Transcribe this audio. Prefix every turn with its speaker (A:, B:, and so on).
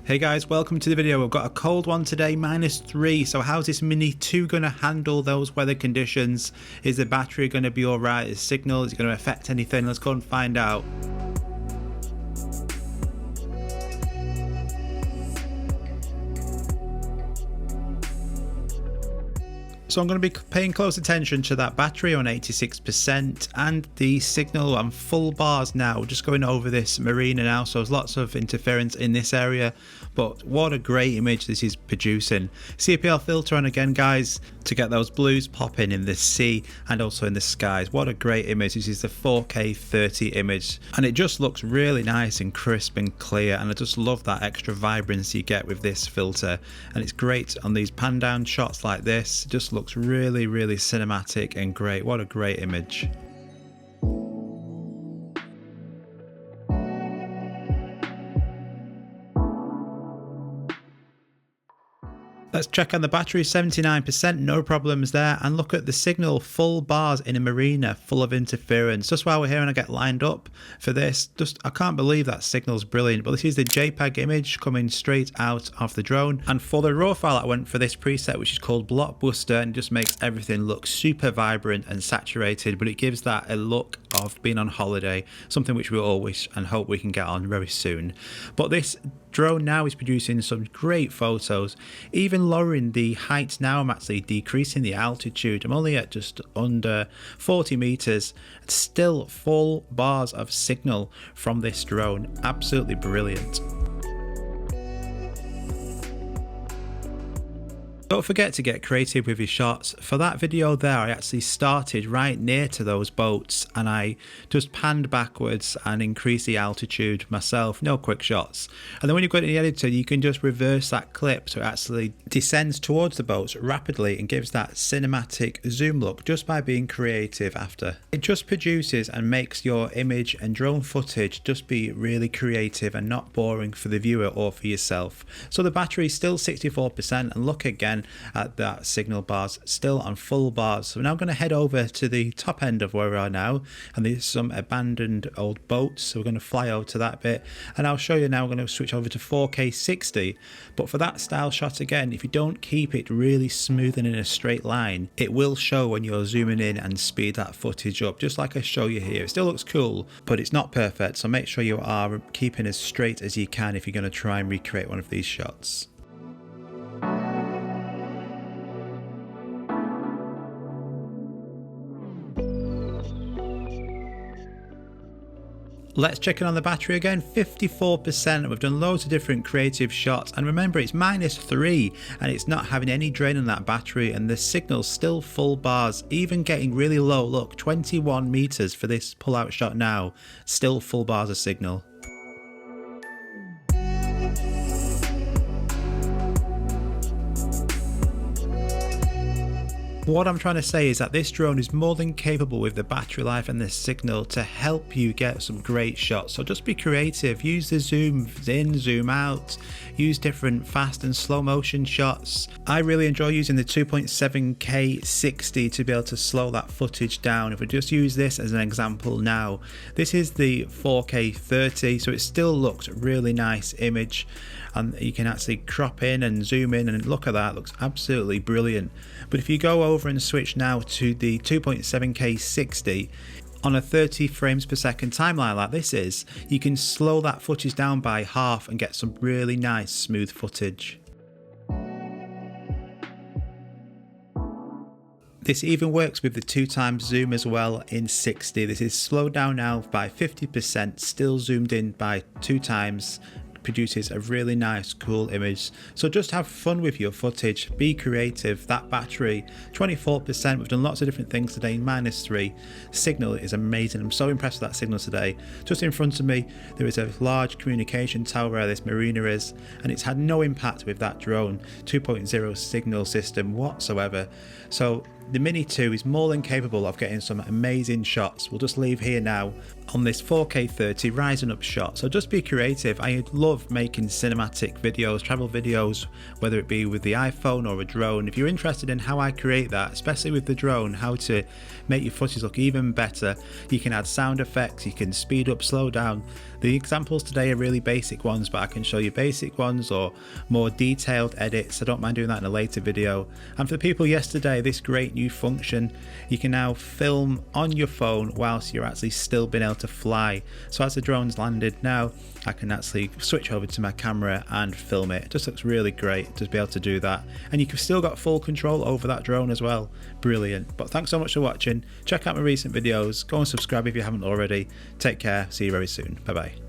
A: Hey guys, welcome to the video. We've got a cold one today, -3. So how's this Mini 2 going to handle those weather conditions? Is the battery going to be alright? Is signal, is it going to affect anything? Let's go and find out. So I'm going to be paying close attention to that battery on 86% and the signal on full bars now. Just going over this marina now, so there's lots of interference in this area, but what a great image this is producing. CPL filter on again guys to get those blues popping in the sea and also in the skies. What a great image. This is the 4K 30 image and it just looks really nice and crisp and clear, and I just love that extra vibrancy you get with this filter, and it's great on these pan down shots like this. It just looks really cinematic and great. What a great image. Let's check on the battery, 79%, no problems there. And look at the signal, full bars in a marina full of interference. Just while we're here and I get lined up for this, I can't believe that signal's brilliant. But this is the JPEG image coming straight out of the drone. And for the raw file, I went for this preset, which is called Blockbuster, and it just makes everything look super vibrant and saturated, but it gives that a look of being on holiday, something which we all wish and hope we can get on very soon. But this drone now is producing some great photos. Even lowering the height now, I'm actually decreasing the altitude. I'm only at just under 40 meters. It's still full bars of signal from this drone. Absolutely brilliant. Don't forget to get creative with your shots. For that video there, I actually started right near to those boats and I just panned backwards and increased the altitude myself, no quick shots. And then when you go to the editor, you can just reverse that clip so it actually descends towards the boats rapidly and gives that cinematic zoom look just by being creative after. It just produces and makes your image and drone footage just be really creative and not boring for the viewer or for yourself. So the battery is still 64%, and look again at that signal bars still on full bars. So we're now going to head over to the top end of where we are now, and there's some abandoned old boats, so we're going to fly over to that bit, and I'll show you now. We're going to switch over to 4K 60, but for that style shot again, if you don't keep it really smooth and in a straight line, it will show when you're zooming in and speed that footage up, just like I show you here. It still looks cool, but it's not perfect, so make sure you are keeping as straight as you can if you're going to try and recreate one of these shots. Let's check in on the battery again, 54%. We've done loads of different creative shots, and remember it's -3 and it's not having any drain on that battery, and the signal's still full bars, even getting really low. Look, 21 meters for this pull out shot now, still full bars of signal. What I'm trying to say is that this drone is more than capable with the battery life and the signal to help you get some great shots. So just be creative, use the zoom in, zoom out, use different fast and slow motion shots. I really enjoy using the 2.7K 60 to be able to slow that footage down. If we just use this as an example now, this is the 4K 30, so it still looks really nice image, and you can actually crop in and zoom in, and look at that, it looks absolutely brilliant. But if you go over and switch now to the 2.7K 60 on a 30 frames per second timeline like this is, you can slow that footage down by half and get some really nice smooth footage. This even works with the 2x zoom as well in 60. This is slowed down now by 50%, still zoomed in by 2x. Produces a really nice cool image. So just have fun with your footage, be creative. That battery 24%, we've done lots of different things today, -3. Signal is amazing. I'm so impressed with that signal today. Just in front of me there is a large communication tower where this marina is, and it's had no impact with that drone 2.0 signal system whatsoever. So The Mini 2 is more than capable of getting some amazing shots. We'll just leave here now on this 4K 30 rising up shot. So just be creative. I love making cinematic videos, travel videos, whether it be with the iPhone or a drone. If you're interested in how I create that, especially with the drone, how to make your footage look even better, you can add sound effects, you can speed up, slow down. The examples today are really basic ones, but I can show you basic ones or more detailed edits. I don't mind doing that in a later video. And for the people yesterday, this great new function, you can now film on your phone whilst you're actually still being able to fly. So as the drone's landed now, I can actually switch over to my camera and film it. It just looks really great to be able to do that. And you've still got full control over that drone as well. Brilliant. But thanks so much for watching. Check out my recent videos. Go and subscribe if you haven't already. Take care. See you very soon. Bye bye.